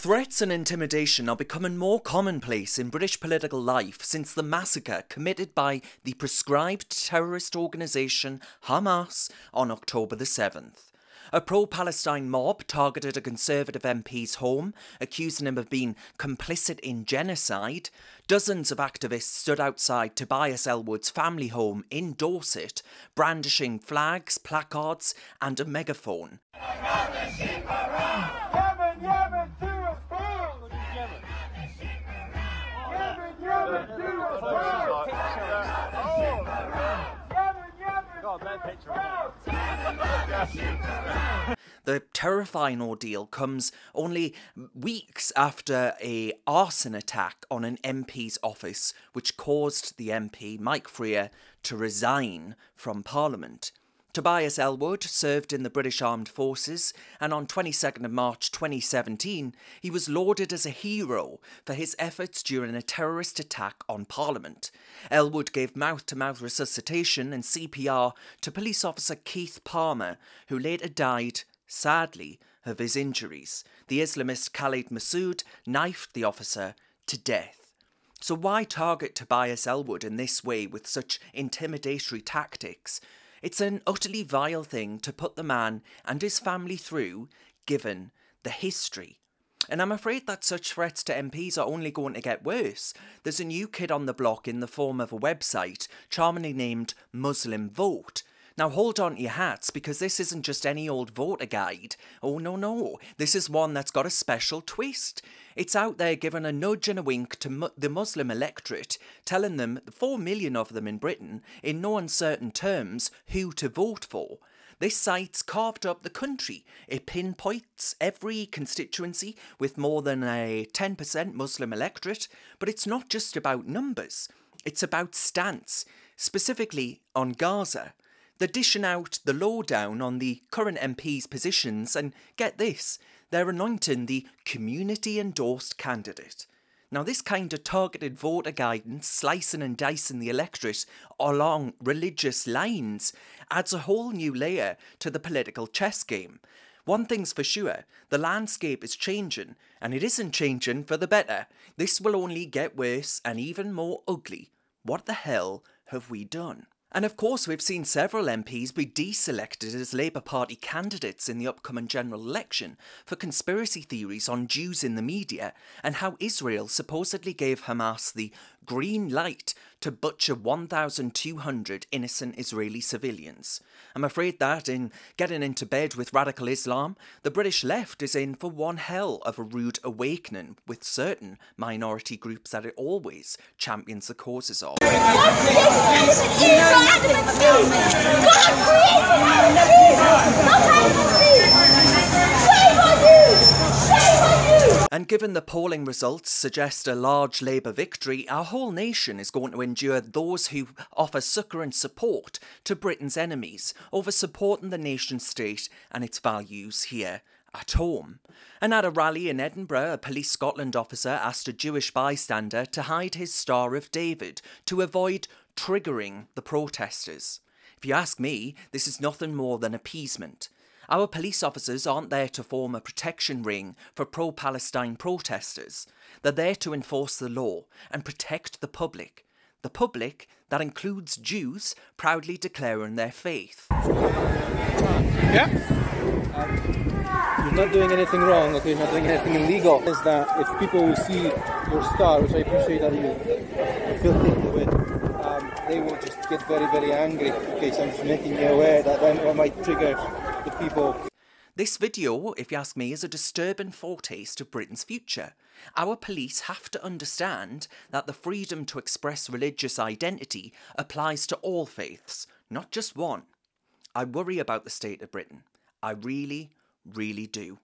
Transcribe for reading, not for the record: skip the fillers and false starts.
Threats and intimidation are becoming more commonplace in British political life since the massacre committed by the proscribed terrorist organisation Hamas on October the 7th. A pro-Palestine mob targeted a Conservative MP's home, accusing him of being complicit in genocide. Dozens of activists stood outside Tobias Ellwood's family home in Dorset, brandishing flags, placards and a megaphone. The terrifying ordeal comes only weeks after an arson attack on an MP's office, which caused the MP, Mike Freer, to resign from Parliament. Tobias Ellwood served in the British Armed Forces, and on 22nd of March 2017, he was lauded as a hero for his efforts during a terrorist attack on Parliament. Ellwood gave mouth-to-mouth resuscitation and CPR to police officer Keith Palmer, who later died, sadly, of his injuries. The Islamist Khalid Masood knifed the officer to death. So why target Tobias Ellwood in this way with such intimidatory tactics? It's an utterly vile thing to put the man and his family through, given the history. And I'm afraid that such threats to MPs are only going to get worse. There's a new kid on the block in the form of a website, charmingly named Muslim Vote. Now hold on to your hats, because this isn't just any old voter guide. Oh no, this is one that's got a special twist. It's out there giving a nudge and a wink to the Muslim electorate, telling them, 4 million of them in Britain, in no uncertain terms, who to vote for. This site's carved up the country. It pinpoints every constituency with more than a 10% Muslim electorate, but it's not just about numbers. It's about stance, specifically on Gaza. They're dishing out the lowdown on the current MP's positions, and get this, they're anointing the community-endorsed candidate. Now this kind of targeted voter guidance, slicing and dicing the electorate along religious lines, adds a whole new layer to the political chess game. One thing's for sure, the landscape is changing, and it isn't changing for the better. This will only get worse and even more ugly. What the hell have we done? And of course we've seen several MPs be deselected as Labour Party candidates in the upcoming general election for conspiracy theories on Jews in the media and how Israel supposedly gave Hamas the green light to butcher 1,200 innocent Israeli civilians. I'm afraid that in getting into bed with radical Islam, the British left is in for one hell of a rude awakening with certain minority groups that it always champions the causes of. And given the polling results suggest a large Labour victory, our whole nation is going to endure those who offer succour and support to Britain's enemies over supporting the nation state and its values here at home. And at a rally in Edinburgh, a Police Scotland officer asked a Jewish bystander to hide his Star of David to avoid triggering the protesters. If you ask me, this is nothing more than appeasement. Our police officers aren't there to form a protection ring for pro-Palestine protesters. They're there to enforce the law and protect the public. The public that includes Jews proudly declaring their faith. Yeah? You're not doing anything wrong, okay? You're not doing anything illegal. Is that if people will see your star, which I appreciate that you feel taken away, they will just get very, very angry. Okay, so I'm just making you aware that that might trigger the people. This video, if you ask me, is a disturbing foretaste of Britain's future. Our police have to understand that the freedom to express religious identity applies to all faiths, not just one. I worry about the state of Britain. I really, really do.